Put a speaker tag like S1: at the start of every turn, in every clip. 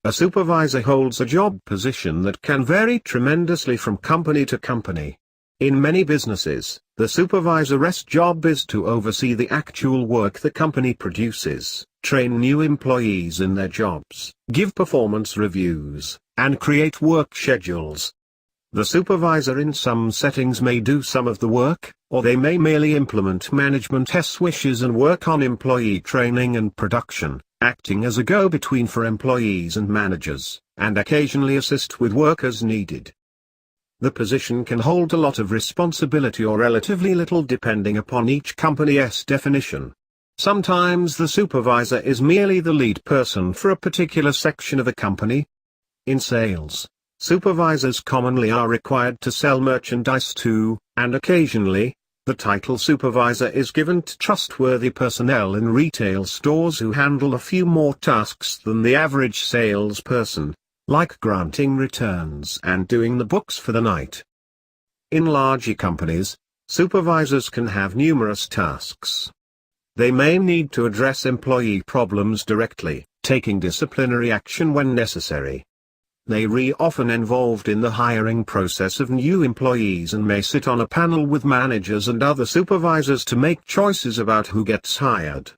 S1: A supervisor holds a job position that can vary tremendously from company to company. In many businesses, the supervisor's job is to oversee the actual work the company produces, train new employees in their jobs, give performance reviews, and create work schedules. The supervisor in some settings may do some of the work, or they may merely implement management's wishes and work on employee training and production, acting as a go-between for employees and managers, and occasionally assist with work as needed. The position can hold a lot of responsibility or relatively little depending upon each company's definition. Sometimes the supervisor is merely the lead person for a particular section of a company. In sales, supervisors commonly are required to sell merchandise to, and occasionally, the title supervisor is given to trustworthy personnel in retail stores who handle a few more tasks than the average salesperson, like granting returns and doing the books for the night. In larger companies, supervisors can have numerous tasks. They may need to address employee problems directly, taking disciplinary action when necessary. They are often involved in the hiring process of new employees and may sit on a panel with managers and other supervisors to make choices about who gets hired.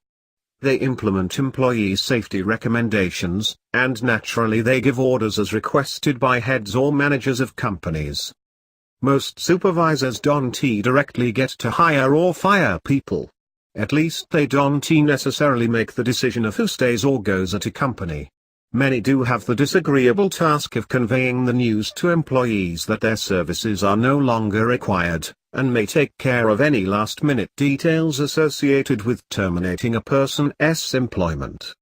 S1: They implement employee safety recommendations, and naturally they give orders as requested by heads or managers of companies. Most supervisors don't directly get to hire or fire people. At least they don't necessarily make the decision of who stays or goes at a company. Many do have the disagreeable task of conveying the news to employees that their services are no longer required, and may take care of any last-minute details associated with terminating a person's employment.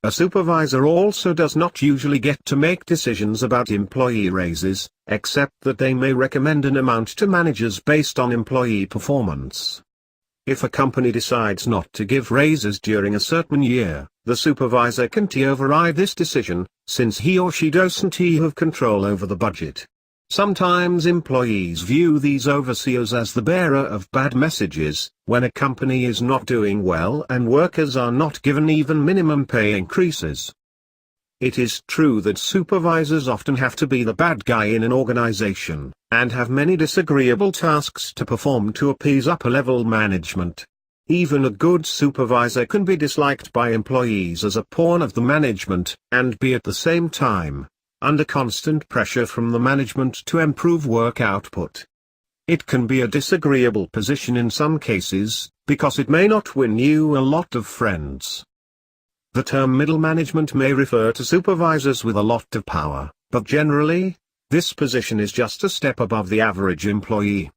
S1: A supervisor also does not usually get to make decisions about employee raises, except that they may recommend an amount to managers based on employee performance. If a company decides not to give raises during a certain year, the supervisor can override this decision, since he or she doesn't have control over the budget. Sometimes employees view these overseers as the bearer of bad messages, when a company is not doing well and workers are not given even minimum pay increases. It is true that supervisors often have to be the bad guy in an organization, and have many disagreeable tasks to perform to appease upper-level management. Even a good supervisor can be disliked by employees as a pawn of the management, and be at the same time under constant pressure from the management to improve work output. It can be a disagreeable position in some cases, because it may not win you a lot of friends. The term middle management may refer to supervisors with a lot of power, but generally, this position is just a step above the average employee.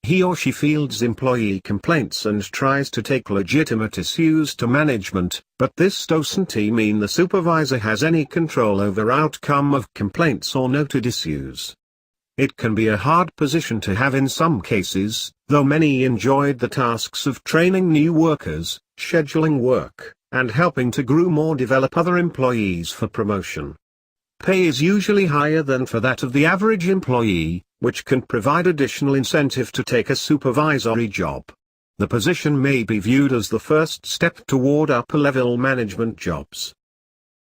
S1: He or she fields employee complaints and tries to take legitimate issues to management, but this doesn't mean the supervisor has any control over outcome of complaints or noted issues. It can be a hard position to have in some cases, though many enjoyed the tasks of training new workers, scheduling work, and helping to groom or develop other employees for promotion. Pay is usually higher than for that of the average employee, which can provide additional incentive to take a supervisory job. The position may be viewed as the first step toward upper-level management jobs.